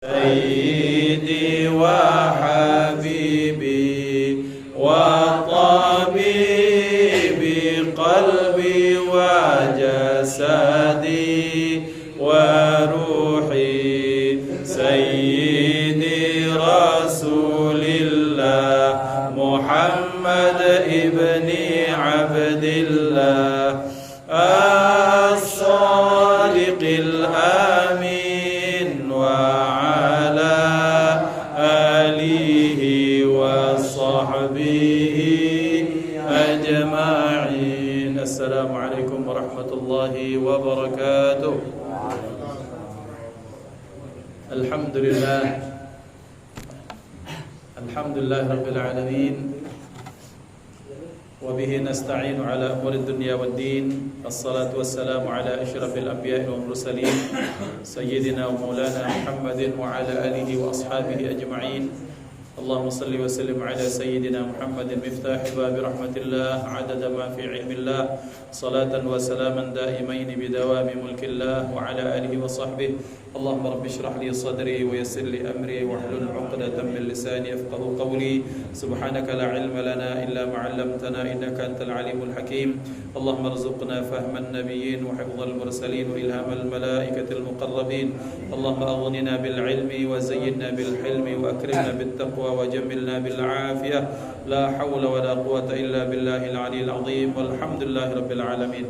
سيدي وحبيبي وطبيبي قلبي وجسدي وروحي سيدي رسول الله محمد ابن عبد الله الصادق الأمين وعلى آله وصحبه أجمعين. السلام عليكم ورحمة الله وبركاته. الحمد لله رب العالمين وبه نستعين على أمور الدنيا والدين. الصلاة والسلام على أشرف الأنبياء والمرسلين سيدنا ومولانا محمد وعلى آله وأصحابه أجمعين. اللهم صل وسلم على سيدنا محمد مفتاح باب رحمة الله عدد ما في علم الله صلاة وسلاما دائمين بدوام ملك الله وعلى آله وصحبه. اللهم رب اشرح لي صدري ويسر لي أمري واحلل عقدة من لساني يفقهوا قولي. سبحانك لا علم لنا إلا ما علمتنا إنك أنت العليم الحكيم. اللهم ارزقنا فهم النبيين وحفظ المرسلين وإلهام الملائكة المقربين. اللهم أغننا بالعلم وزينا بالحلم وأكرمنا بالتقوى وجملنا بالعافية. لا حول ولا قوة إلا بالله العلي العظيم والحمد لله رب العالمين.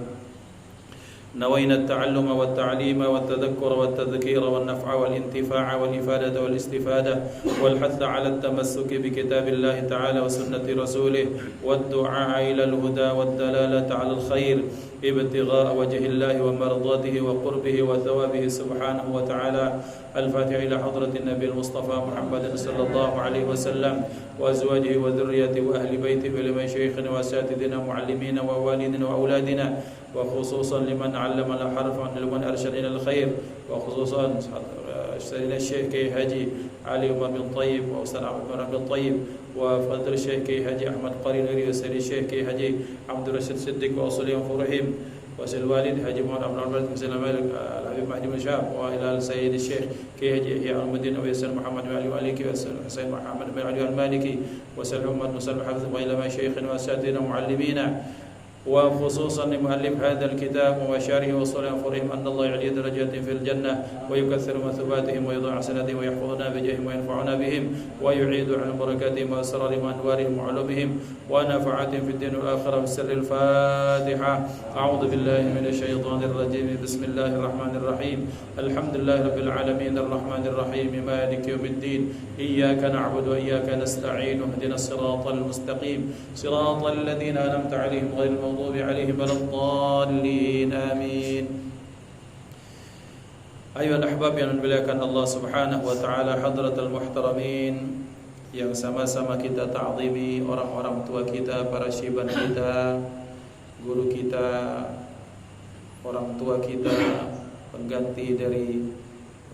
نوينا التعلم والتعليم والتذكر والتذكير والنفع والانتفاع والإفادة والاستفادة والحث على التمسك بكتاب الله تعالى وسنة رسوله والدعاء إلى الهدى والدلالة على الخير ابتغاء وجه الله ومرضاته وقربه وثوابه سبحانه وتعالى. الفاتحة إلى حضرة النبي المصطفى محمد صلى الله عليه وسلم وأزواجه وذريته وأهل بيته ولمشايخنا وأساتذتنا ومعلمينا ووالدنا وأولادنا وخصوصا لمن علمنا حرفا ولمن أرشد إلى الخير وخصوصا سيدنا الشيخ كي حجي علي عمر بن طيب وأستاذ عمر بن طيب وفضل الشيخ كي حجي أحمد قرينوري وسيد الشيخ كي حجي عبد الرشيد صديق وأصليهم فرحيم وسيد الوالد حجي محمد عبد الرحمن وسيد الملك الحبيب مهدي بن شهاب وإلى السيد الشيخ كي حجي إحياء المدينة ويسر محمد بن علي وعليكي وسيد حسين محمد بن علي المالكي وسيد محمد مسلم حفظ وإلى مشايخنا وأساتذتنا ومعلمينا وخصوصا لمؤلف هذا الكتاب ومشاره وصلهم فرهم أن الله يعلي درجات في الجنة ويكثر مثوباتهم ويضع حسناتهم ويحفظنا بجاههم وينفعنا بهم ويعيد عن بركاتهم وأسرارهم وأنوارهم وعلومهم ونفعاتهم في الدين والآخرة بسر الفاتحة. أعوذ بالله من الشيطان الرجيم. بسم الله الرحمن الرحيم. الحمد لله رب العالمين الرحمن الرحيم مالك يوم الدين. إياك نعبد وإياك نستعين اهدنا الصراط المستقيم صراط الذين أنعمت عليهم غير المغضوب عليهم ولا الضالين آمين. أيها الأحباب yang dimuliakan Allah Subhanahu wa taala, hadratal muhtaramin yang sama-sama kita ta'zimi orang-orang tua kita, para syiban kita, guru kita, orang tua kita, pengganti dari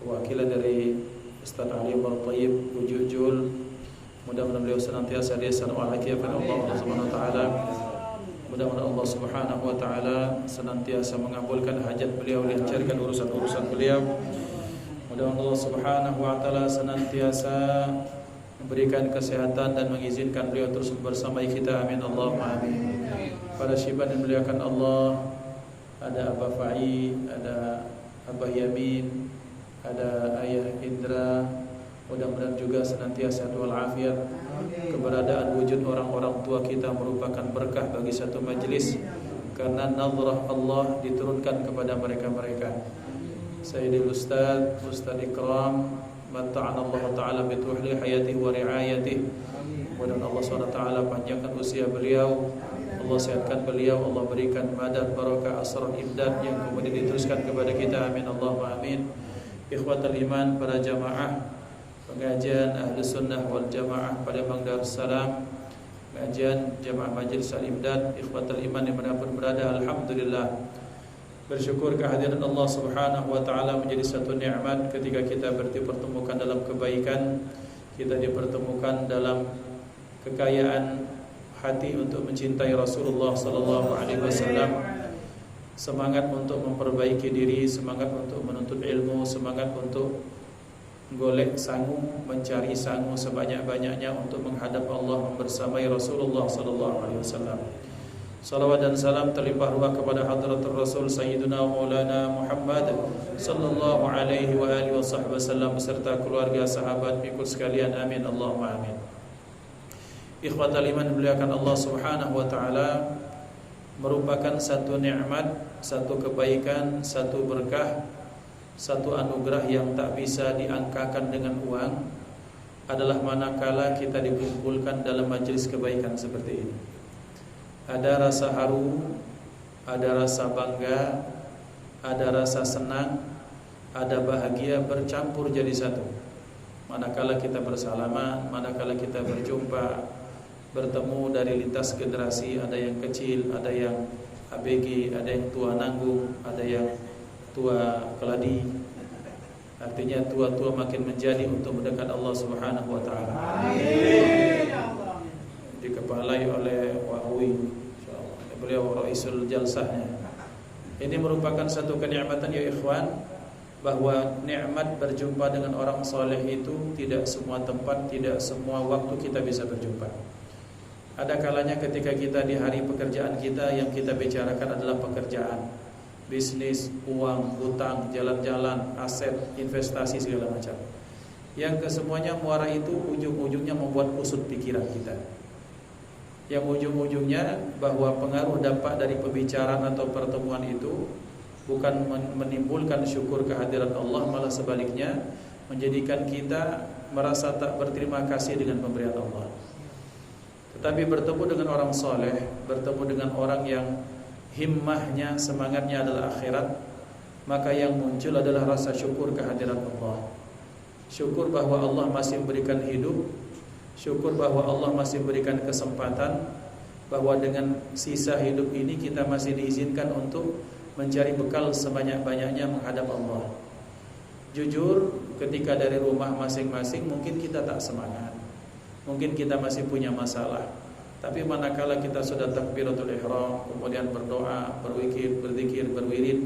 wakilan dari Ustaz Ali Umar Thayyib Ujujul. Mudah-mudahan beliau senantiasa dihsan wa alakiyakan Allah Subhanahu wa taala. Mudah-mudahan Allah Subhanahu wa taala senantiasa mengabulkan hajat beliau, lancarkan urusan-urusan beliau. Mudah-mudahan Allah Subhanahu wa taala senantiasa memberikan kesehatan dan mengizinkan beliau terus bersama kita. Amin Allahumma amin. Para syiban yang dimuliakan Allah, ada Abah Fai, ada Abah Yamin, ada Ayah Indra. Mudah-mudahan juga senantiasa walafiat. Keberadaan wujud orang-orang tua kita merupakan berkah bagi satu majlis, karena nazrah Allah diturunkan kepada mereka-mereka. Sayyidil Ustaz Ikram mata'ana Allah Ta'ala bituhli hayatihi wa riayatihi. Mudah-mudahan Allah SWT panjangkan usia beliau, Allah sehatkan beliau, Allah berikan madad barakah asrar imdad yang kemudian diteruskan kepada kita. Amin Allahumma amin. Ikhwatal iman, para jamaah pengajian Ahli Sunnah wal Jamaah pada Bang Darussalam, pengajian Jamaah Majlis Al-Imdad, ikhwatal iman dimanapun berada, alhamdulillah bersyukur kehadiran Allah Subhanahu wa taala menjadi satu nikmat ketika kita dipertemukan dalam kebaikan, kita dipertemukan dalam kekayaan hati untuk mencintai Rasulullah sallallahu alaihi wasallam, semangat untuk memperbaiki diri, semangat untuk menuntut ilmu, semangat untuk golek sangu, mencari sangu sebanyak-banyaknya untuk menghadap Allah membersamai Rasulullah sallallahu alaihi wasallam. Salawat dan salam terlimpah ruah kepada hadratul Rasul Sayyidina Maulana Muhammad sallallahu alaihi wa alihi wasallam beserta keluarga, sahabat, pengikut sekalian. Amin Allahumma amin. Ikhwatal iman dimuliakan Allah Subhanahu wa taala, merupakan satu nikmat, satu kebaikan, satu berkah, satu anugerah yang tak bisa diangkakan dengan uang adalah manakala kita dikumpulkan dalam majelis kebaikan seperti ini. Ada rasa haru, ada rasa bangga, ada rasa senang, ada bahagia bercampur jadi satu. Manakala kita bersalaman, manakala kita berjumpa, bertemu dari lintas generasi, ada yang kecil, ada yang ABG, ada yang tua nanggung, ada yang tua keladi. Artinya tua-tua makin menjadi untuk mendekat Allah Subhanahu wa taala. Amin. Dikepalai oleh Wahui, insyaallah. Beliau raisul jalsahnya. Ini merupakan satu kenikmatan ya ikhwan, bahwa nikmat berjumpa dengan orang soleh itu tidak semua tempat, tidak semua waktu kita bisa berjumpa. Ada kalanya ketika kita di hari pekerjaan kita, yang kita bicarakan adalah pekerjaan, bisnis, uang, hutang, jalan-jalan, aset, investasi segala macam. Yang kesemuanya muara itu ujung-ujungnya membuat kusut pikiran kita. Yang ujung-ujungnya bahwa pengaruh dampak dari pembicaraan atau pertemuan itu bukan menimbulkan syukur kehadiran Allah, malah sebaliknya menjadikan kita merasa tak berterima kasih dengan pemberian Allah. Tetapi bertemu dengan orang soleh, bertemu dengan orang yang himmahnya, semangatnya adalah akhirat, maka yang muncul adalah rasa syukur kehadiran Allah. Syukur bahwa Allah masih memberikan hidup, syukur bahwa Allah masih memberikan kesempatan, bahwa dengan sisa hidup ini kita masih diizinkan untuk mencari bekal sebanyak-banyaknya menghadap Allah. Jujur, ketika dari rumah masing-masing mungkin kita tak semangat, mungkin kita masih punya masalah. Tapi manakala kita sudah takbiratul ihram, kemudian berdoa, berzikir, berwirid,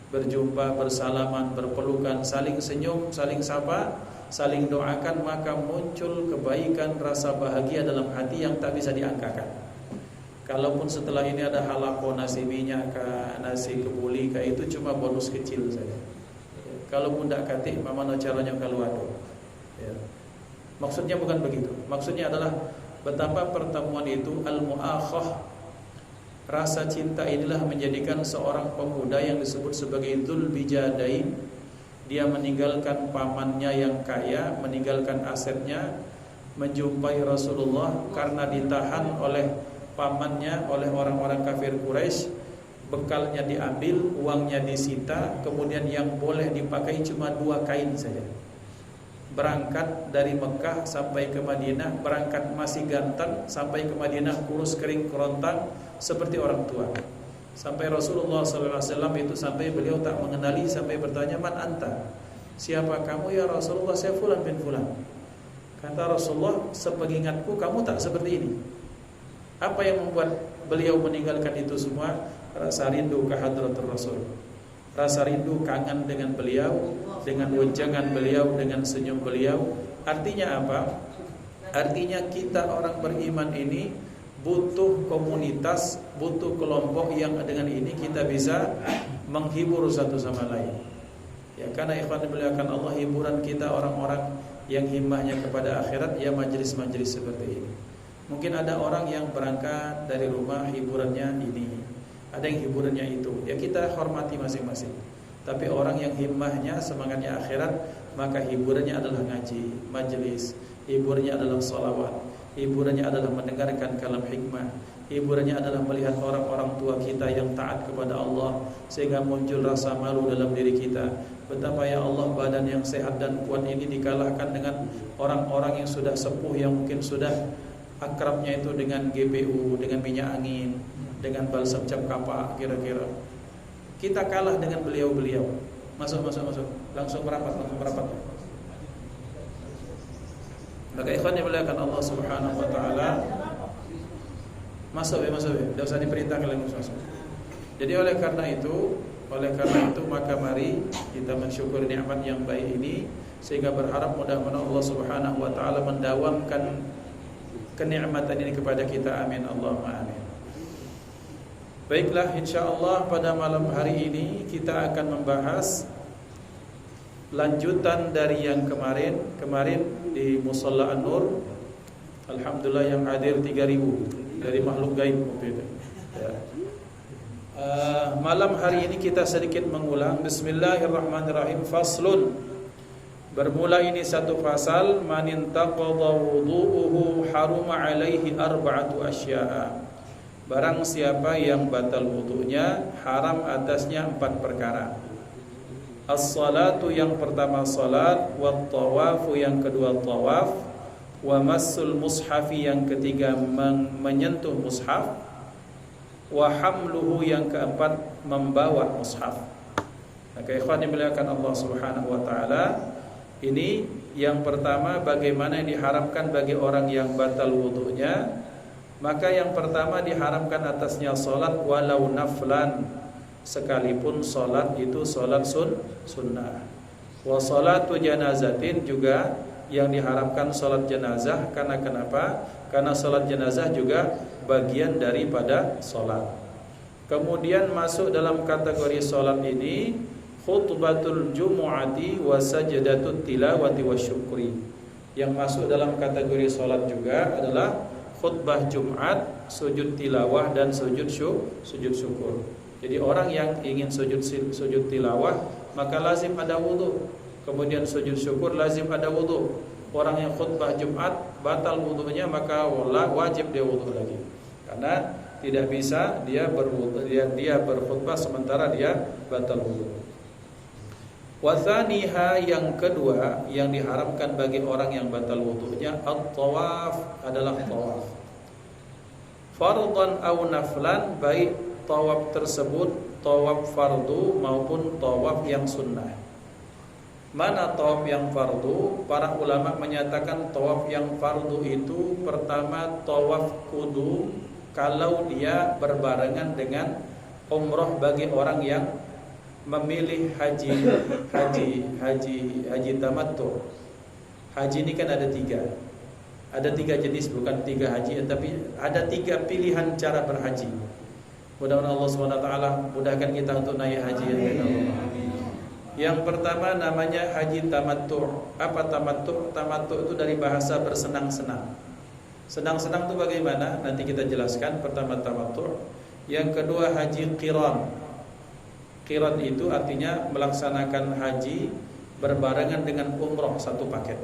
berjumpa, bersalaman, berpelukan, saling senyum, saling sapa, saling doakan, maka muncul kebaikan, rasa bahagia dalam hati yang tak bisa diangkakan. Kalaupun setelah ini ada halako nasi minyak, nasi kebuli, itu cuma bonus kecil saja. Kalaupun tak katik, mana caranya kalau ada. Ya. Maksudnya bukan begitu. Maksudnya adalah betapa pertemuan itu al-mu'akhah. Rasa cinta inilah menjadikan seorang pemuda yang disebut sebagai Dzul Bijadain, dia meninggalkan pamannya yang kaya, meninggalkan asetnya, menjumpai Rasulullah karena ditahan oleh pamannya, oleh orang-orang kafir Quraisy. Bekalnya diambil, uangnya disita, kemudian yang boleh dipakai cuma 2 kain saja. Berangkat dari Mekah sampai ke Madinah, berangkat masih ganteng, sampai ke Madinah kurus kering kerontang seperti orang tua. Sampai Rasulullah SAW itu sampai beliau tak mengenali, sampai bertanya, "Man anta?" "Siapa kamu ya Rasulullah?" "Saya fulan bin fulan." Kata Rasulullah, "Sepengingatku kamu tak seperti ini." Apa yang membuat beliau meninggalkan itu semua? Rasa rindu ke hadratul Rasul, rasa rindu kangen dengan beliau, dengan wejangan beliau, dengan senyum beliau. Artinya apa? Artinya kita orang beriman ini butuh komunitas, butuh kelompok yang dengan ini kita bisa menghibur satu sama lain. Ya, karena ikhwan dimuliakan Allah, hiburan kita orang-orang yang himmahnya kepada akhirat, ya majelis-majelis seperti ini. Mungkin ada orang yang berangkat dari rumah hiburannya ini, ada yang hiburannya itu. Ya kita hormati masing-masing. Tapi orang yang himmahnya, semangatnya akhirat, maka hiburannya adalah ngaji, majelis, hiburannya adalah salawat, hiburannya adalah mendengarkan kalam hikmah, hiburannya adalah melihat orang-orang tua kita yang taat kepada Allah, sehingga muncul rasa malu dalam diri kita. Betapa ya Allah, badan yang sehat dan kuat ini dikalahkan dengan orang-orang yang sudah sepuh, yang mungkin sudah akrabnya itu dengan GPU, dengan minyak angin, dengan balsam cap kapak, kira-kira. Kita kalah dengan beliau-beliau. Masuk. Langsung merapat. Maka ikhwan yang dimuliakan Allah Subhanahu wa taala, masuk ya. Tidak usah diperintahkan lagi masuk. Jadi oleh karena itu maka mari kita mensyukuri nikmat yang baik ini sehingga berharap mudah-mudahan Allah Subhanahu wa taala mendawamkan kenikmatan ini kepada kita. Amin Allahumma amin. Baiklah, insyaallah pada malam hari ini kita akan membahas lanjutan dari yang kemarin di Musalla An-Nur. Alhamdulillah yang hadir 3.000 dari makhluk gaib waktu itu. Ya. Malam hari ini kita sedikit mengulang. Bismillahirrahmanirrahim. Faslun. Bermula ini satu fasal. Man intaqadha wudu'uhu haruma alaihi arba'atu asya'a. Barang siapa yang batal wudunya, haram atasnya 4 perkara. As-salatu, yang pertama salat, wat tawafu, yang kedua tawaf, wa massul mushafi, yang ketiga menyentuh mushaf, wa hamluhu, yang keempat membawa mushaf. Maka ikhwan dimuliakan Allah Subhanahu wa taala, ini yang pertama bagaimana yang diharamkan bagi orang yang batal wudunya. Maka yang pertama diharamkan atasnya salat walau naflan, sekalipun salat itu salat sunnah. Wa salatu janazatin, juga yang diharamkan salat jenazah. Karena kenapa? Karena salat jenazah juga bagian daripada salat. Kemudian masuk dalam kategori salat ini khutbatul jumu'ati wa sajdatut tilawati wasyukri. Yang masuk dalam kategori salat juga adalah khutbah Jumat, sujud tilawah dan sujud syukur. Jadi orang yang ingin sujud tilawah maka lazim ada wudu. Kemudian sujud syukur lazim ada wudu. Orang yang khutbah Jumat batal wudunya maka wajib dia wudu lagi. Karena tidak bisa dia berkhutbah sementara dia batal wudu. Wathaniha, yang kedua yang diharamkan bagi orang yang batal wudunya, at-tawaf, adalah tawaf. Fardhan aw naflan, baik tawaf tersebut tawaf fardu maupun tawaf yang sunnah. Mana tawaf yang fardu? Para ulama menyatakan tawaf yang fardu itu pertama tawaf qudum, kalau dia berbarengan dengan umrah bagi orang yang memilih haji tamattu. Haji ini kan ada 3. Ada 3 jenis, bukan 3 haji, tapi ada 3 pilihan cara berhaji. Mudah-mudahan Allah SWT mudahkan kita untuk naik haji ya Allah. Yang pertama namanya haji tamattu. Apa tamattu? Tamattu itu dari bahasa bersenang-senang. Senang-senang itu bagaimana? Nanti kita jelaskan. Pertama tamattu. Yang kedua haji qiran. Qiran itu artinya melaksanakan haji berbarengan dengan umrah satu paket.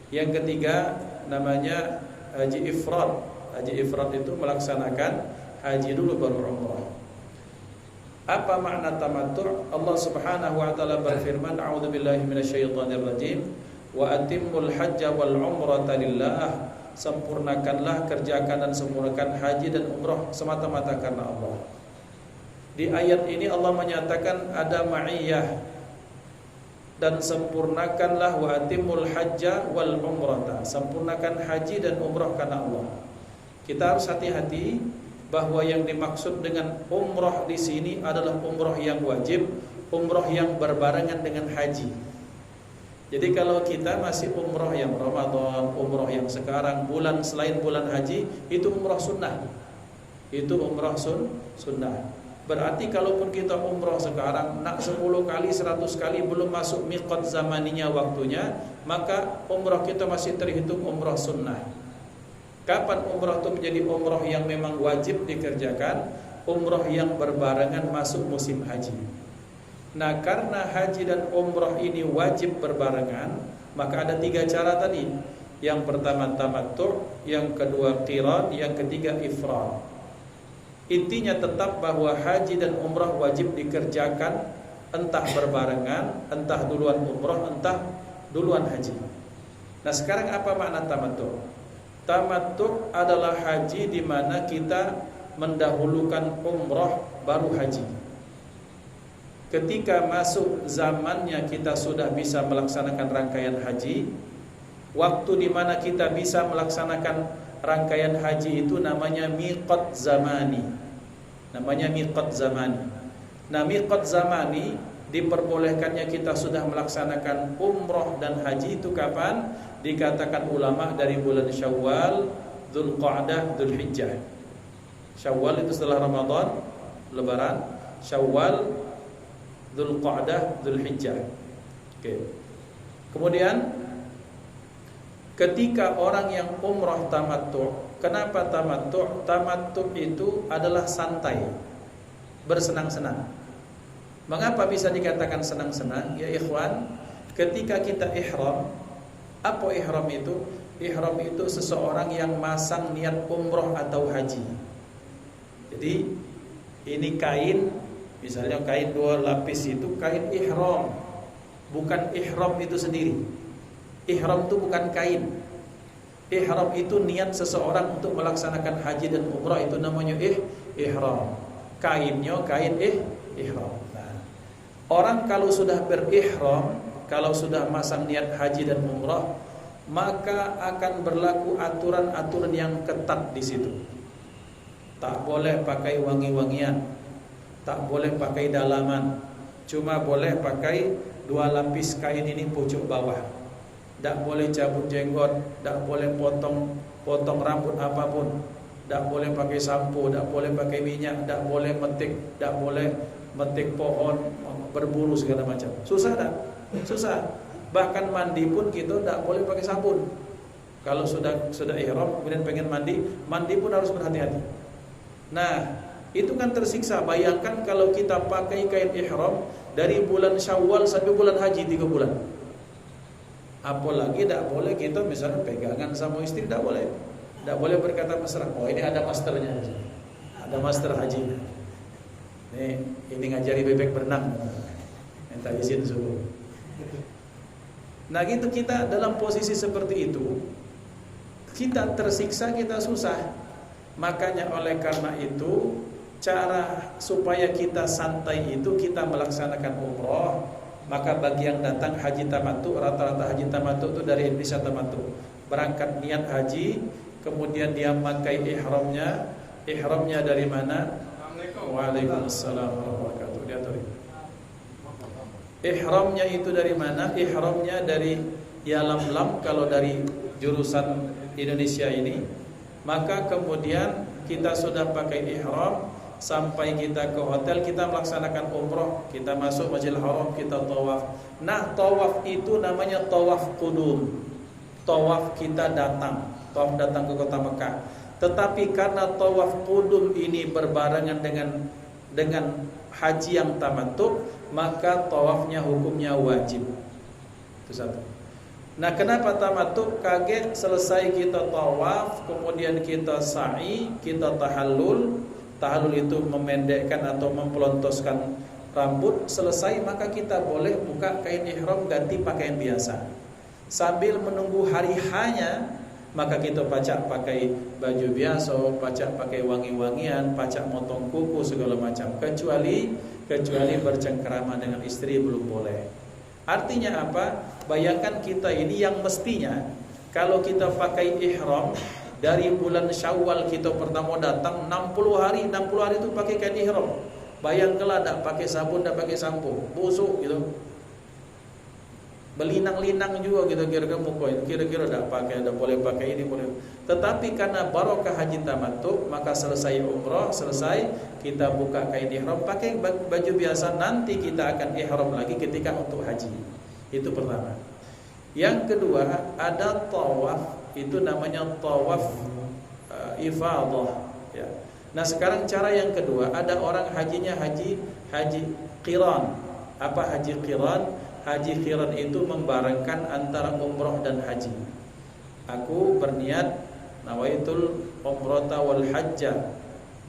Yang ketiga namanya haji ifrad. Haji ifrad itu melaksanakan haji dulu baru umrah. Apa makna tamattu'? Allah Subhanahu wa taala berfirman, a'udzubillahi minasyaitonir rajim, wa atimmul hajja wal umrata lillah. Sempurnakanlah, kerjakan dan sempurnakan haji dan umrah semata-mata karena Allah. Di ayat ini Allah menyatakan ada ma'iyah, dan sempurnakanlah wa atimul hajja wal umrata, sempurnakan haji dan umrah karena Allah. Kita harus hati-hati bahwa yang dimaksud dengan umrah di sini adalah umrah yang wajib, umrah yang berbarengan dengan haji. Jadi kalau kita masih umrah yang Ramadan, umrah yang sekarang, bulan selain bulan haji, itu umrah sunnah. Itu umrah sunnah. Berarti kalaupun kita umrah sekarang nak 10 kali, 100 kali belum masuk miqat zamaninya waktunya, maka umrah kita masih terhitung umrah sunnah. Kapan umrah itu menjadi umrah yang memang wajib dikerjakan? Umrah yang berbarengan masuk musim haji. Nah, karena haji dan umrah ini wajib berbarengan, maka ada 3 cara tadi. Yang pertama tamattu', yang kedua qiran, yang ketiga ifrad. Intinya tetap bahwa haji dan umrah wajib dikerjakan entah berbarengan, entah duluan umrah, entah duluan haji. Nah, sekarang apa makna tamattu'? Tamattu' adalah haji di mana kita mendahulukan umrah baru haji. Ketika masuk zamannya kita sudah bisa melaksanakan rangkaian haji, waktu di mana kita bisa melaksanakan rangkaian haji itu namanya miqat zamani. Namanya miqat zamani. Nah, miqat zamani diperbolehkannya kita sudah melaksanakan umroh dan haji itu kapan? Dikatakan ulama dari bulan Syawal, Dzulqa'dah, Dzulhijjah. Syawal itu setelah Ramadan, Lebaran. Syawal, Dzulqa'dah, Dzulhijjah. Oke. Kemudian ketika orang yang umroh tamattu', kenapa tamattu'? Tamattu' itu adalah santai, bersenang-senang. Mengapa bisa dikatakan senang-senang? Ya ikhwan, ketika kita ihram, apa ihram itu? Ihram itu seseorang yang masang niat umroh atau haji. Jadi ini kain, misalnya kain 2 lapis itu kain ihram, bukan ihram itu sendiri. Ihram itu bukan kain. Ihram itu niat seseorang untuk melaksanakan haji dan umrah, itu namanya ihram. Kainnya kain ihram. Orang kalau sudah berihram, kalau sudah masang niat haji dan umrah, maka akan berlaku aturan-aturan yang ketat di situ. Tak boleh pakai wangi-wangian, tak boleh pakai dalaman, cuma boleh pakai 2 lapis kain ini pucuk bawah. Tak boleh cabut jenggot, tak boleh potong rambut apapun, tak boleh pakai sampo, tak boleh pakai minyak, tak boleh metik pohon, berburu segala macam. Susah tak? Susah. Bahkan mandi pun kita tak boleh pakai sabun. Kalau sudah ihram kemudian pengen mandi pun harus berhati-hati. Nah, itu kan tersiksa. Bayangkan kalau kita pakai kain ihram dari bulan Syawal sampai bulan haji 3 bulan. Apalagi tak boleh kita misalnya pegangan sama istri, tak boleh. Tak boleh berkata mesra. Oh, ini ada masternya. Ada master haji. Ini ngajari bebek berenang, minta izin suruh. Nah gitu, kita dalam posisi seperti itu, kita tersiksa, kita susah. Makanya oleh karena itu, cara supaya kita santai itu kita melaksanakan umroh. Maka bagi yang datang haji tamattu, rata-rata haji tamattu itu dari Indonesia tamattu, berangkat niat haji, kemudian dia memakai ihramnya. Ihramnya dari mana? Waalaikumsalam warahmatullahi wabarakatuh. Diatur. Ihramnya itu dari mana? Ihramnya dari Yalamlam kalau dari jurusan Indonesia ini. Maka kemudian kita sudah pakai ihram, sampai kita ke hotel, kita melaksanakan umroh, kita masuk Masjidil Haram, kita tawaf. Nah, tawaf itu namanya tawaf qudum. Tawaf kita datang ke kota Mekah. Tetapi karena tawaf qudum ini berbarengan dengan haji yang tamattu, maka tawafnya hukumnya wajib. Itu satu. Nah, kenapa tamattu? Kaget selesai kita tawaf, kemudian kita sa'i, kita tahallul. Tahallul itu memendekkan atau mempelontoskan rambut. Selesai, maka kita boleh buka kain ihram, ganti pakaian biasa. Sambil menunggu hari hanya, maka kita pacak pakai baju biasa, pacak pakai wangi-wangian, pacak motong kuku segala macam. Kecuali bercengkrama dengan istri belum boleh. Artinya apa? Bayangkan kita ini yang mestinya kalau kita pakai ihram dari bulan Syawal kita pertama datang 60 hari itu pakai kain ihram. Bayangkanlah tak pakai sabun, tak pakai sampo, busuk gitu. Belinang-linang juga gitu kira-kira muka itu. Kira-kira tak pakai, tak boleh pakai ini boleh. Tetapi karena barokah haji tamattu, maka selesai umrah, selesai kita buka kain ihram, pakai baju biasa, nanti kita akan ihram lagi ketika untuk haji. Itu pertama. Yang kedua, ada tawaf, itu namanya tawaf ifadah ya. Nah, sekarang cara yang kedua, ada orang hajinya haji qiran. Apa haji qiran? Haji qiran itu membarengkan antara umroh dan haji. Aku berniat nawaitul umrata wal hajjah,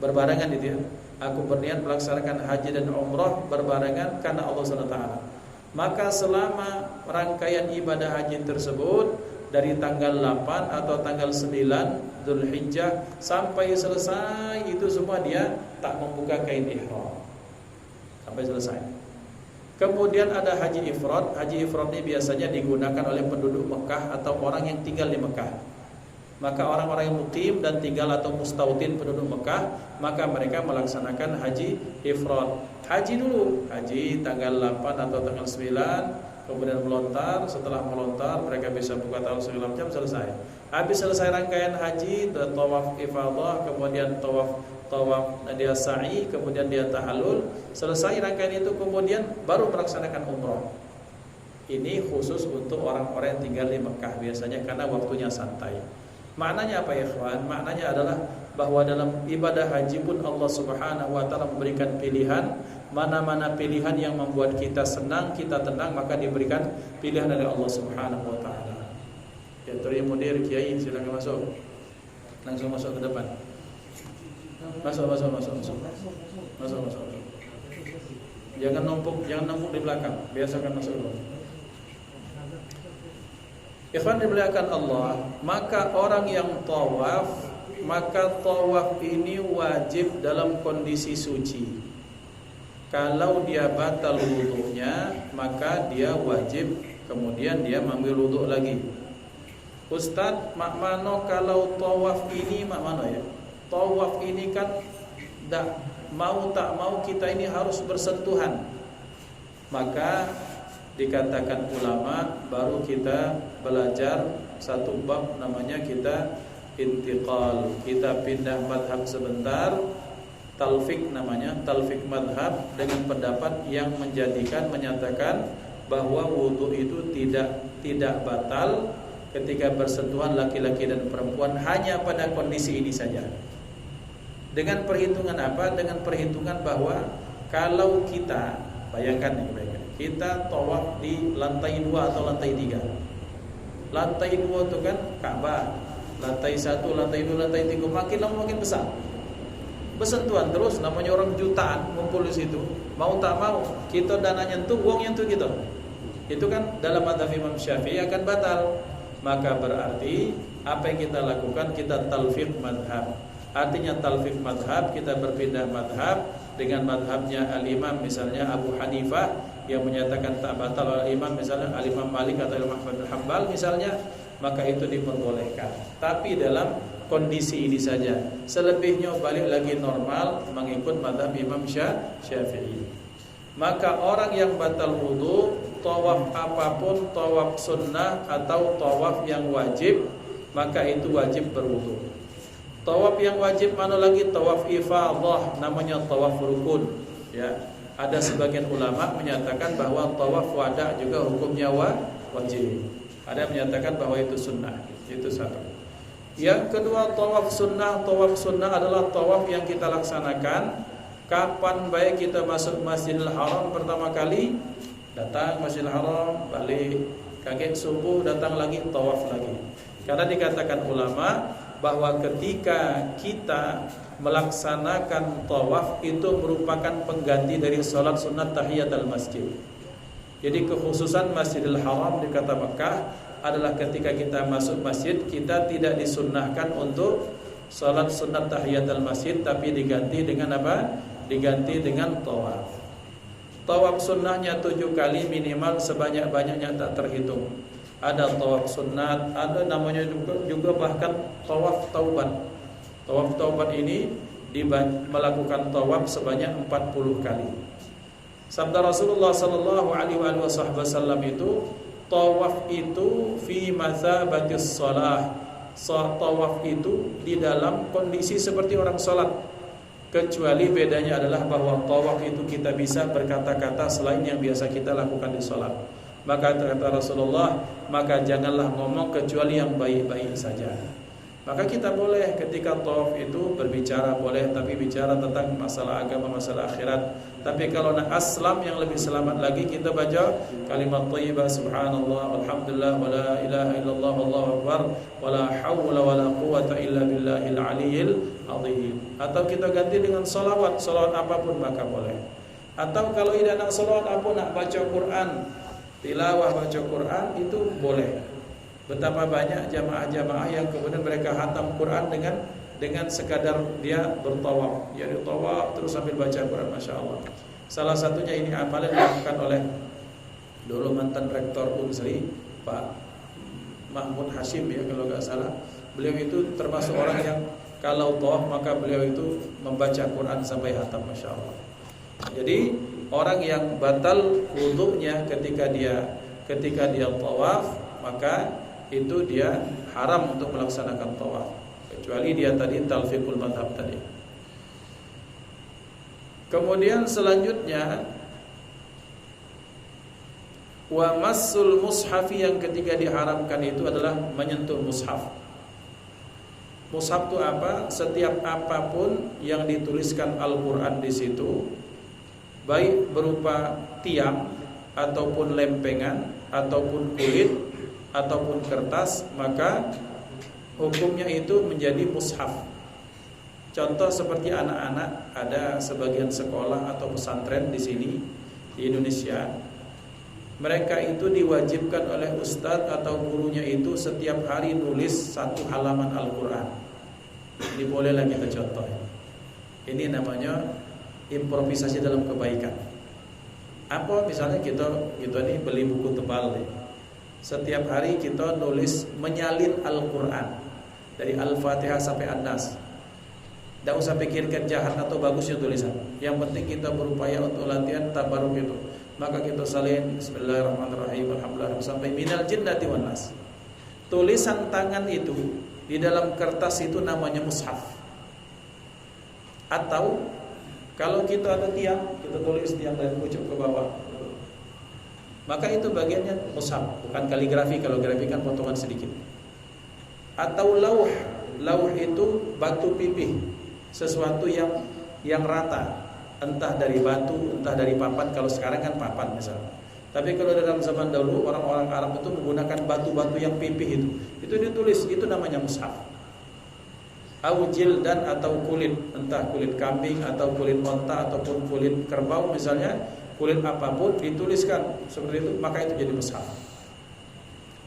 berbarengan itu ya. Aku berniat melaksanakan haji dan umroh berbarengan karena Allah SWT. Maka selama rangkaian ibadah haji tersebut dari tanggal 8 atau tanggal 9 Dzulhijjah sampai selesai, itu semua dia tak membuka kain ihram sampai selesai. Kemudian ada haji ifrad. Haji ifrad ini biasanya digunakan oleh penduduk Mekah atau orang yang tinggal di Mekah. Maka orang-orang yang mukim dan tinggal atau mustautin penduduk Mekah, maka mereka melaksanakan haji ifrad. Haji dulu, haji tanggal 8 atau tanggal 9, kemudian melontar. Setelah melontar mereka bisa buka tanggal 9 jam, selesai. Habis selesai rangkaian haji, tawaf ifadah, kemudian tawaf dia sa'i, kemudian dia tahallul. Selesai rangkaian itu kemudian baru melaksanakan umroh. Ini khusus untuk orang-orang yang tinggal di Mekah biasanya karena waktunya santai. Maknanya apa ya ikhwan? Maknanya adalah bahwa dalam ibadah haji pun Allah Subhanahu wa taala memberikan pilihan. Mana-mana pilihan yang membuat kita senang, kita tenang, maka diberikan pilihan dari Allah Subhanahu wa taala. Ya, Tuan Mudir, Kiai, silakan masuk. Langsung masuk ke depan. Masuk. Jangan numpuk di belakang. Biasakan masuk dulu. Ikhwan dimuliakan Allah, maka orang yang tawaf, maka tawaf ini wajib dalam kondisi suci. Kalau dia batal wudunya, maka dia wajib kemudian dia mengambil wudu lagi. Ustaz, mak mano kalau tawaf ini mak mano ya? Tawaf ini kan tak mau kita ini harus bersentuhan. Maka dikatakan ulama baru kita belajar satu bab namanya kita intiqal, kita pindah madhab sebentar, talfik namanya, talfik madhab dengan pendapat yang menyatakan bahwa wudu itu tidak batal ketika bersentuhan laki-laki dan perempuan hanya pada kondisi ini saja. Dengan perhitungan apa? Dengan perhitungan bahwa kalau kita bayangkan kita tawaf di lantai 2 atau lantai 3. Lantai 2 itu kan Ka'bah. Lantai 1, lantai 2, lantai 3 makin lama makin besar. Bersentuhan terus, namanya orang jutaan ngumpul di situ. Mau tak mau, kita dana nyentuh, uang nyentuh kita. Itu kan dalam mazhab Imam Syafi'i akan batal. Maka berarti apa yang kita lakukan? Kita talfiq madhab. Artinya talfiq madhab, kita berpindah madhab dengan madhabnya al-imam misalnya Abu Hanifah yang menyatakan tak batal oleh imam, misalnya al-Imam Malik atau Imam Ahmad bin Hanbal misalnya, maka itu diperbolehkan. Tapi dalam kondisi ini saja. Selebihnya balik lagi normal mengikut mazhab Imam Syafi'i. Maka orang yang batal wudu, tawaf apapun, tawaf sunnah atau tawaf yang wajib, maka itu wajib berwudu. Tawaf yang wajib mana lagi? Tawaf ifadah, namanya tawaf rukun. Ya, ada sebagian ulama menyatakan bahwa tawaf wada juga hukumnya wajib. Ada yang menyatakan bahwa itu sunnah. Itu satu. Yang kedua, tawaf sunnah. Tawaf sunnah adalah tawaf yang kita laksanakan kapan baik kita masuk Masjidil Haram pertama kali, datang Masjidil Haram, balik, kaget subuh, datang lagi, tawaf lagi. Karena dikatakan ulama bahwa ketika kita melaksanakan tawaf itu merupakan pengganti dari salat sunat tahiyatul masjid. Jadi kekhususan Masjidil Haram di kota Mekah adalah ketika kita masuk masjid, kita tidak disunnahkan untuk salat sunat tahiyatul masjid, tapi diganti dengan apa? Diganti dengan tawaf. Tawaf sunnahnya 7 kali minimal, sebanyak-banyaknya tak terhitung. Ada tawaf sunnat, ada namanya juga bahkan tawaf taubat. Tawaf taubat ini melakukan tawaf sebanyak 40 kali. Sabda Rasulullah sallallahu alaihi wasallam itu, tawaf itu fi mathabatis shalah. Tawaf itu di dalam kondisi seperti orang salat. Kecuali bedanya adalah bahwa tawaf itu kita bisa berkata-kata selain yang biasa kita lakukan di salat. Maka kata Rasulullah, maka janganlah ngomong kecuali yang baik-baik saja. Maka kita boleh ketika tawaf itu berbicara boleh, tapi bicara tentang masalah agama, masalah akhirat. Tapi kalau nak aslam yang lebih selamat lagi, kita baca kalimat thayyibah subhanallah walhamdulillah wala ilaha illallah wallahu akbar wala haula wala quwata illa billahil aliyil azim. Atau kita ganti dengan salawat apapun maka boleh. Atau kalau tidak nak salawat apa, nak baca Quran, tilawah baca Quran itu boleh. Betapa banyak jamaah-jamaah yang kemudian mereka khatam Quran dengan sekadar dia bertawaf, ya bertawaf terus sambil baca Quran, masya Allah. Salah satunya ini amalan dilakukan oleh dulu mantan rektor Unsri Pak Mahmud Hashim ya kalau nggak salah. beliau itu termasuk orang yang kalau tawaf maka beliau itu membaca Quran sampai khatam, Masya Allah. Jadi orang yang batal wudunya ketika dia tawaf, maka itu dia haram untuk melaksanakan tawaf, kecuali dia tadi talfiqul madhab tadi. Kemudian selanjutnya wa massul mushafi, yang ketiga diharamkan itu adalah menyentuh mushaf. Mushaf itu apa? Setiap apapun yang dituliskan Al-Qur'an di situ, baik berupa tiang ataupun lempengan ataupun kulit ataupun kertas, maka hukumnya itu menjadi mushaf. Contoh seperti anak-anak, ada sebagian sekolah atau pesantren di sini di Indonesia, mereka itu diwajibkan oleh ustadz atau gurunya itu setiap hari nulis 1 halaman Al-Quran. Ini bolehlah kita contoh. Ini namanya improvisasi dalam kebaikan. Apa misalnya kita nih beli buku tebal nih. Setiap hari kita nulis menyalin Al-Quran dari Al-Fatihah sampai An-Nas. Tidak usah pikirkan jahat atau bagusnya tulisan. Yang penting kita berupaya untuk latihan tabaruk itu. Maka kita salin Bismillahirrahmanirrahim, Alhamdulillah sampai minal jinnati wan nas. Tulisan tangan itu di dalam kertas itu namanya mushaf. Atau kalau kita ada tiang, kita tulis tiang dari pucuk ke bawah, maka itu bagiannya mushaf, bukan kaligrafi. Kalau kaligrafi kan potongan sedikit. Atau lauh itu batu pipih, sesuatu yang rata, entah dari batu, entah dari papan. Kalau sekarang kan papan misalnya. Tapi kalau dalam zaman dahulu orang-orang Arab itu menggunakan batu-batu yang pipih itu ditulis, itu namanya mushaf. Au jildan, atau kulit, entah kulit kambing atau kulit onta ataupun kulit kerbau misalnya, kulit apapun dituliskan seperti itu, maka itu jadi mushaf.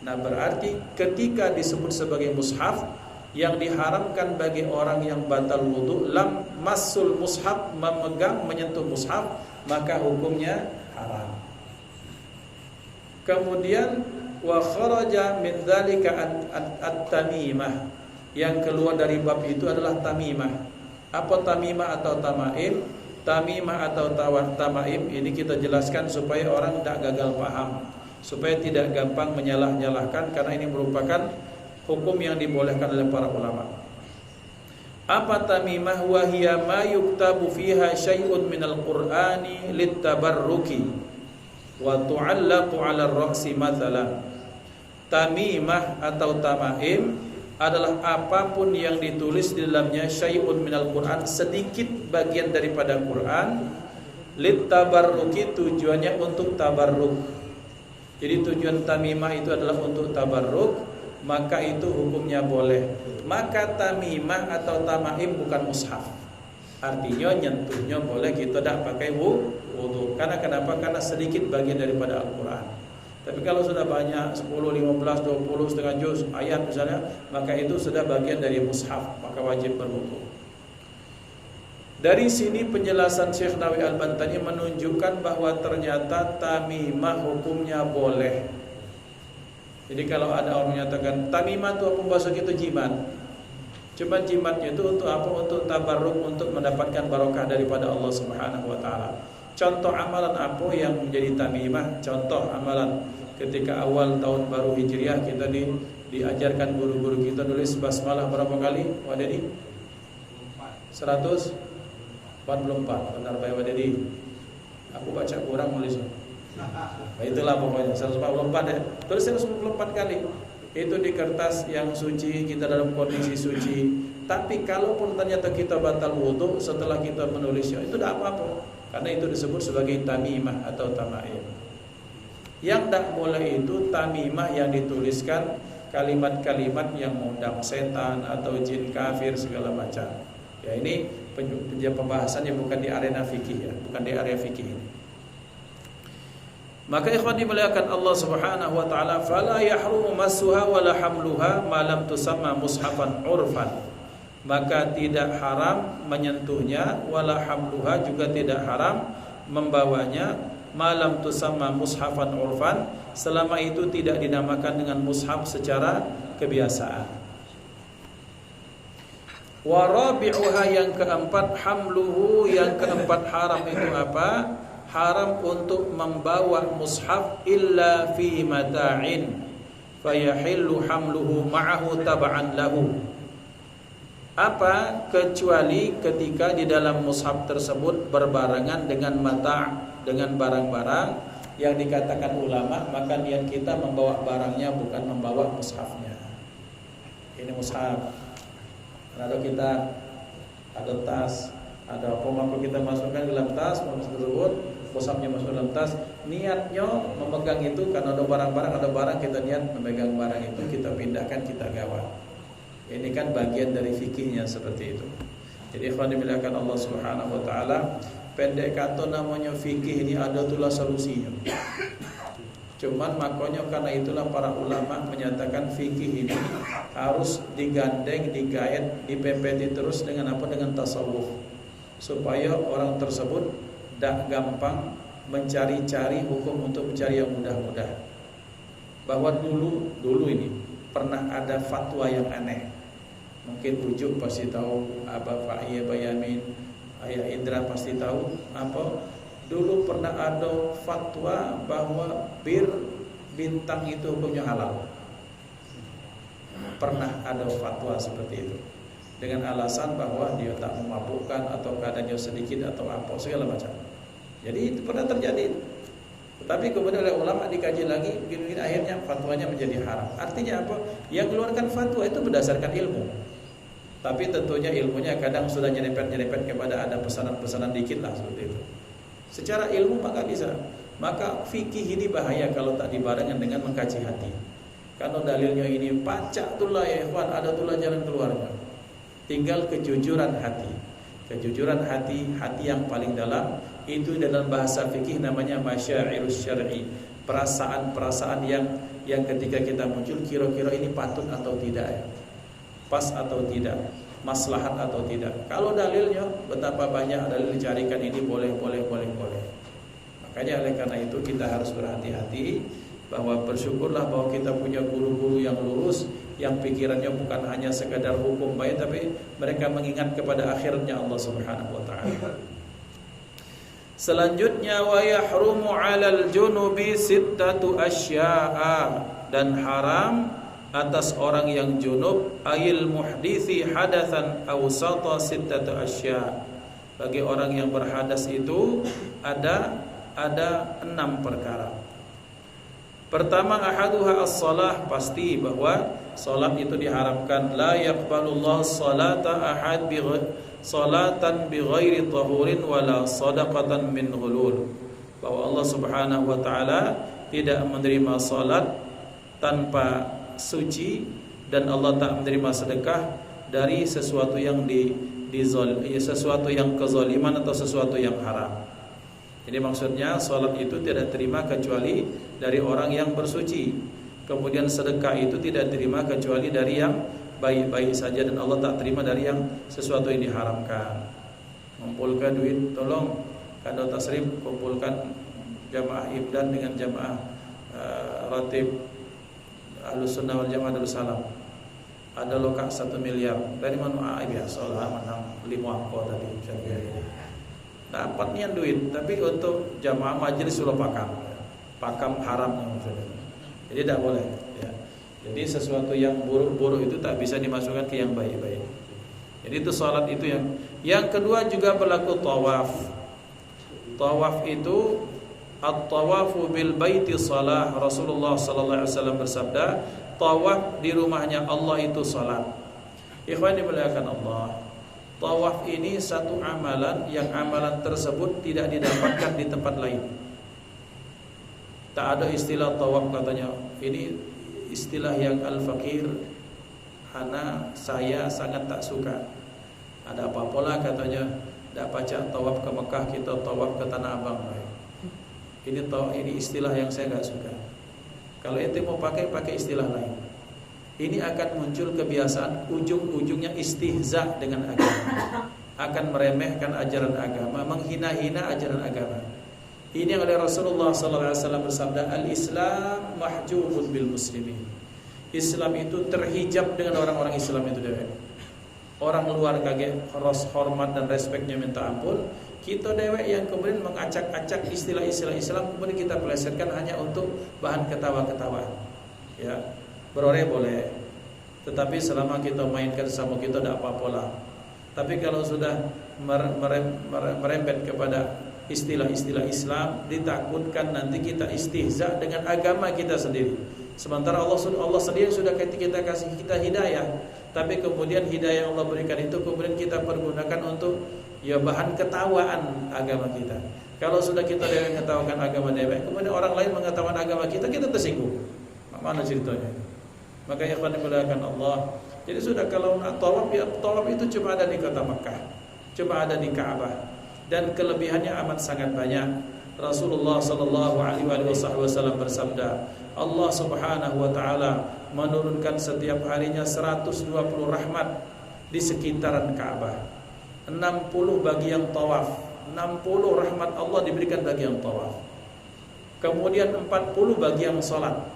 Nah, berarti ketika disebut sebagai mushaf, yang diharamkan bagi orang yang batal wudu, lam masul mushaf, memegang, menyentuh mushaf, maka hukumnya haram. Kemudian wa kharaja min dzalika at-tamimah, yang keluar dari bab itu adalah tamimah. Apa tamimah atau tamaim? Tamimah atau tamaim ini kita jelaskan supaya orang tidak gagal paham, supaya tidak gampang menyalah-nyalahkan, karena ini merupakan hukum yang dibolehkan oleh para ulama. Apa tamimah? Wahia ma yuktabu fiha syai'un minal qur'ani littabarruki wa tu'allaqu 'ala ar-ra'si mathalan. Tamimah atau tamaim adalah apapun yang ditulis di dalamnya syai'un minal qur'an, sedikit bagian daripada Quran, littabarruki, tujuannya untuk tabarruk. Jadi tujuan tamimah itu adalah untuk tabarruk, maka itu hukumnya boleh. Maka tamimah atau tamaim bukan mushaf. Artinya nyentuhnya boleh, kita tidak pakai wudu. Karena kenapa? Karena sedikit bagian daripada Al-Quran. Tapi kalau sudah banyak 10, 15, 20, setengah juz ayat misalnya, maka itu sudah bagian dari mushaf, maka wajib berwudu. Dari sini penjelasan Syekh Nawawi Al-Bantani menunjukkan bahwa ternyata tamimah hukumnya boleh. Jadi kalau ada orang menyatakan tamimah itu apa, bahasa kita jimat. Cuma jimatnya itu untuk apa? Untuk tabarruk, untuk mendapatkan barokah daripada Allah Subhanahu wa taala. Contoh amalan apa yang menjadi tamimah? Contoh amalan ketika awal tahun baru Hijriah kita diajarkan guru-guru kita nulis basmalah berapa kali? Wadedi? 144. Benar Pak Wadedi. Aku baca kurang nulisnya. Nah, itulah pokoknya 144 ya. Tulis 144 kali. Itu di kertas yang suci, kita dalam kondisi suci. Tapi kalaupun ternyata kita batal wudu setelah kita menulisnya, itu tidak apa-apa, karena itu disebut sebagai tamimah atau tamaim. Yang tidak boleh itu tamimah yang dituliskan kalimat-kalimat yang mengundang setan atau jin kafir segala macam. Ya, ini pembahasannya bukan di arena fikih ya, bukan di area fikih ini. Maka ikhwan dimuliakan Allah Subhanahu wa taala, fala yahrumu massuha wala hamluha ma lam tusamma mushafan urfan. Maka tidak haram menyentuhnya, wala hamluha, juga tidak haram membawanya, ma lam tusamma mushafan urfan, selama itu tidak dinamakan dengan mushaf secara kebiasaan. Wa rabi'uha, yang keempat, hamluhu, yang keempat haram itu apa? Haram untuk membawa mushaf illa fi mata'in fayahillu hamluhu ma'ahu tab'an lahu. Apa? Kecuali ketika di dalam mushaf tersebut berbarengan dengan mata', dengan barang-barang yang dikatakan ulama, maka niat kita membawa barangnya bukan membawa mushafnya. Ini mushaf. Ada kita, ada tas, ada apa, maka kita masukkan ke dalam tas, mushaf tersebut, mushafnya masuk dalam tas. Niatnya memegang itu karena ada barang-barang, ada barang, kita niat memegang barang itu, kita pindahkan, kita gawat. Ini kan bagian dari fikihnya seperti itu. Jadi ikhwan dimuliakan Allah Subhanahu wa taala, pendek kata namanya fikih ini ada tulah solusinya. Cuman makanya karena itulah para ulama menyatakan fikih ini harus digandeng, digait, dipepeti terus dengan apa? Dengan tasawuf, supaya orang tersebut tidak gampang mencari-cari hukum untuk mencari yang mudah-mudah. Bahwa dulu ini pernah ada fatwa yang aneh. Mungkin Ujuk pasti tahu, Pak Iya Bayamin, Ayah Indra pasti tahu apa? Dulu pernah ada fatwa bahwa bir bintang itu hukumnya halal. Pernah ada fatwa seperti itu dengan alasan bahwa dia tak memabukkan atau keadaannya sedikit atau apa segala macam. Jadi itu pernah terjadi. Tetapi kemudian oleh ulama dikaji lagi, begini akhirnya fatwanya menjadi haram. Artinya apa? Yang keluarkan fatwa itu berdasarkan ilmu. Tapi tentunya ilmunya kadang sudah nyerempet kepada ada pesanan-pesanan dikit lah seperti itu. Secara ilmu maka bisa. Maka fikih ini bahaya kalau tak dibarengkan dengan mengkaji hati. Karena dalilnya ini pacak tulah ya ikhwan, ada tulah jalan keluarnya. Tinggal kejujuran hati. Kejujuran hati, hati yang paling dalam, itu dalam bahasa fikih namanya masyairus syar'i. Perasaan-perasaan yang ketika kita muncul kira-kira ini patut atau tidak ya. Pas atau tidak, maslahat atau tidak. Kalau dalilnya betapa banyak dalil dicarikan ini boleh. Makanya oleh karena itu kita harus berhati-hati bahwa bersyukurlah bahwa kita punya guru-guru yang lurus, yang pikirannya bukan hanya sekadar hukum baik, tapi mereka mengingat kepada akhirnya Allah Subhanahu wa taala. Selanjutnya wa yahrumu 'alal junubi sittatu asya'a, dan haram atas orang yang junub ayil muhdisi hadatsan awsata sittatu asya. Bagi orang yang berhadas itu ada 6 perkara. Pertama, ahaduha as-salah, pasti bahwa salat itu diharamkan. La yaqbalullahu salata ahad salatan bighairi tahurin wala sadaqatan min ghulul. Bahwa Allah Subhanahu wa taala tidak menerima salat tanpa suci, dan Allah tak menerima sedekah dari sesuatu yang sesuatu yang kezaliman atau sesuatu yang haram. Jadi maksudnya salat itu tidak terima kecuali dari orang yang bersuci. Kemudian sedekah itu tidak terima kecuali dari yang baik-baik saja, dan Allah tak terima dari yang sesuatu yang diharamkan. Mengumpulkan duit, tolong kado tasrif, kumpulkan jamaah ibdan dengan jamaah ratib Ahlus Sunnah wal Jamaah Darussalam. Ada lokak 1 miliar. Dari mana? Biasa lah, menang 5 angko tadi. Dapat nian duit, tapi untuk jamaah majelis sudah pakam haramnya maksudnya. Jadi tidak boleh ya. Jadi sesuatu yang buruk-buruk itu tak bisa dimasukkan ke yang baik-baik. Jadi itu salat itu yang kedua juga berlaku tawaf. Tawaf itu at-tawafu bil baiti salah. Rasulullah sallallahu alaihi wasallam bersabda, tawaf di rumahnya Allah itu salat. Ikhwan dimuliakan Allah, tawaf ini satu amalan yang amalan tersebut tidak didapatkan di tempat lain. Tak ada istilah tawaf katanya. Ini istilah yang al-faqir saya sangat tak suka. Ada apa-apalah katanya, tak baca tawaf ke Mekah, kita tawaf ke Tanah Abang. Ini istilah yang saya enggak suka. Kalau ente mau pakai istilah lain. Ini akan muncul kebiasaan ujung-ujungnya istihza dengan agama. Akan meremehkan ajaran agama, menghina-hina ajaran agama. Ini yang oleh Rasulullah sallallahu alaihi wasallam bersabda, "Al-Islam mahjubun bil muslimin." Islam itu terhijab dengan orang-orang Islam itu. orang luar kage hormat dan respeknya minta ampun, kita dewek yang kemudian mengacak-acak istilah-istilah Islam kemudian kita plesetkan hanya untuk bahan ketawa-ketawa. Ya, berore boleh, tetapi selama kita mainkan sama kita tidak apa-apa lah. Tapi kalau sudah merembet kepada istilah-istilah Islam, ditakutkan nanti kita istihza dengan agama kita sendiri. Sementara Allah sendiri sudah kita kasih kita hidayah, tapi kemudian hidayah yang Allah berikan itu kemudian kita pergunakan untuk ya bahan ketawaan agama kita. Kalau sudah kita mengetawakan agama dewek, kemudian orang lain mengetawakan agama kita tersinggung. Mana ceritanya? Maka ikhwan dimulakan Allah. Jadi sudah kalau tawaf, ya tawaf itu cuma ada di kota Makkah, cuma ada di Ka'bah, dan kelebihannya amat sangat banyak. Rasulullah sallallahu alaihi wasallam bersabda, Allah Subhanahu wa taala menurunkan setiap harinya 120 rahmat di sekitaran Ka'bah. 60 bagi yang tawaf. 60 rahmat Allah diberikan bagi yang tawaf. Kemudian 40 bagi yang salat.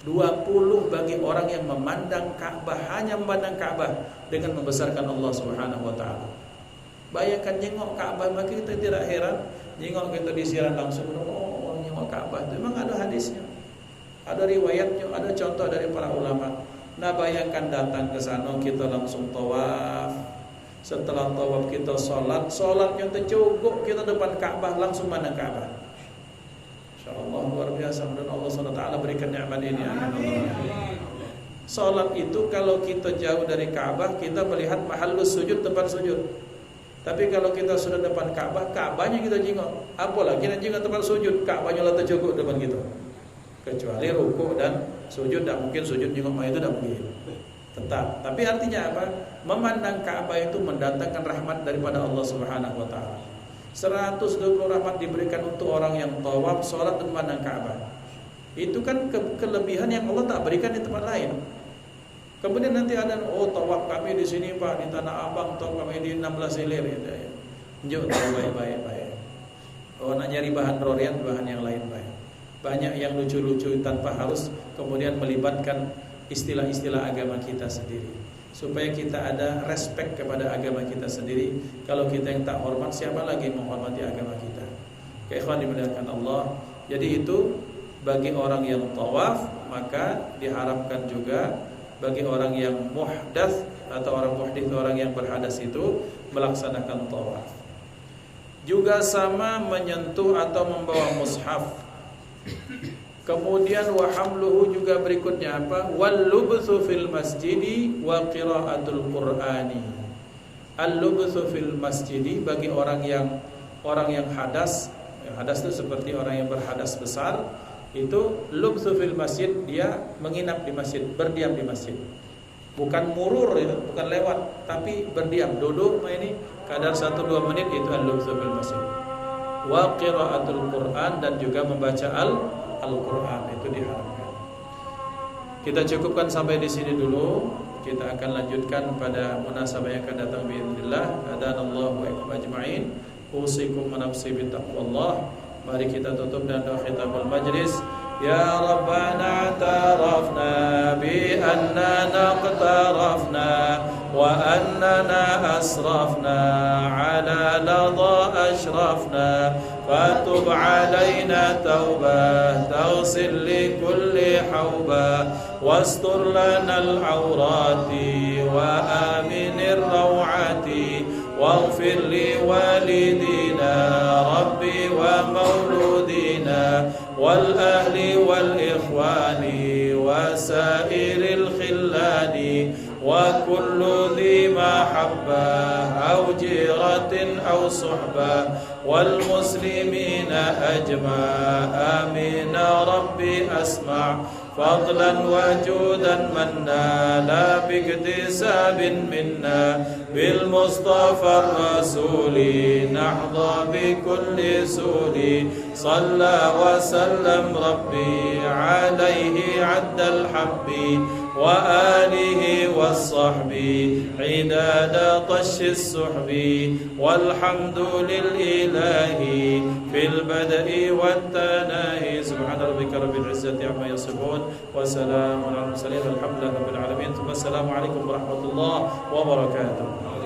20 bagi orang yang memandang Ka'bah, hanya memandang Ka'bah dengan membesarkan Allah Subhanahu wa taala. Bayangkan jengok Ka'bah, maka kita tidak heran jengok kita disiaran langsung, oh orang jengok Ka'bah itu memang ada hadisnya, ada riwayatnya, ada contoh dari para ulama. Nah bayangkan datang ke sana kita langsung tawaf, setelah tawaf kita salatnya tercuguk kita depan Ka'bah, langsung mana Ka'bah. Insyaallah luar biasa, dan Allah SWT berikan nikmat ini. Salat itu kalau kita jauh dari Ka'bah kita melihat mahallus sujud, tempat sujud. Tapi kalau kita sudah depan Ka'bah, Ka'bahnya kita jengok. Apalagi kita jengok tempat sujud, Ka'bahnya lah terjogok depan kita. Kecuali rukuk dan sujud, tidak mungkin sujud jengok itu tidak mungkin. Tetap. Tapi artinya apa? Memandang Ka'bah itu mendatangkan rahmat daripada Allah Subhanahu wa taala. 120 rahmat diberikan untuk orang yang tawaf, salat dan memandang Ka'bah. Itu kan kelebihan yang Allah tak berikan di tempat lain. Kemudian nanti ada, oh tawaf kami di sini Pak, di Tanah Abang, tawaf kami di 16 Ilir. Jauh tahu baik-baik. Oh nak nyari bahan rorian, bahan yang lain baik. Banyak yang lucu-lucu tanpa harus kemudian melibatkan istilah-istilah agama kita sendiri. Supaya kita ada respect kepada agama kita sendiri. Kalau kita yang tak hormat, siapa lagi menghormati agama kita? Ikhwan dimuliakan Allah. Jadi itu bagi orang yang tawaf, maka diharapkan juga bagi orang yang muhdats atau orang muhdits, orang yang berhadas itu melaksanakan tawaf. Juga sama menyentuh atau membawa mushaf. Kemudian wa hamluhu juga berikutnya apa? Wal lubthu fil masjidi wa qiraatul qur'ani. Al lubthu fil masjidi bagi orang yang hadas. Hadas itu seperti orang yang berhadas besar. Itu lubthu fil masjid, dia menginap di masjid, berdiam di masjid. Bukan murur itu, bukan lewat, tapi berdiam, duduk ini kadar 1-2 menit, itu al-lubthu fil masjid. Wa qiraatul Qur'an, dan juga membaca Al-Qur'an itu diharapkan. Kita cukupkan sampai di sini dulu. Kita akan lanjutkan pada munasabah yang akan datang biidznillah. Adanallahu wa iyyakum ajma'in. Usikum wa nafsi bittaqwallah. Mari kita tutup dan khitamul majlis. Ya Rabbana tarafna bi annana qtarafna wa annana asrafna ala ladha ashrafna fatub alaina tawbah taghsil li kulli hawba wastur lana al-awrati wa aminir rawati واغفر لوالدينا ربي ومولودينا والأهل والإخوان وسائر الخلان وكل ذي محبة أو جيرة أو صحبة والمسلمين أجمع آمين ربي أسمع فضلا وجودا منا لا باكتساب منا بالمصطفى الرسول نحظى بكل سول صلى وسلم ربي عليه عد الحب وآله والصحب عداد طش السحب والحمد للإله في البدء والتناهي سبحان ربك rabbil izzati amma yasifun wa salamun alal mursalin walhamdulillahi rabbil alamin. Wassalamualaikum warahmatullahi wabarakatuh.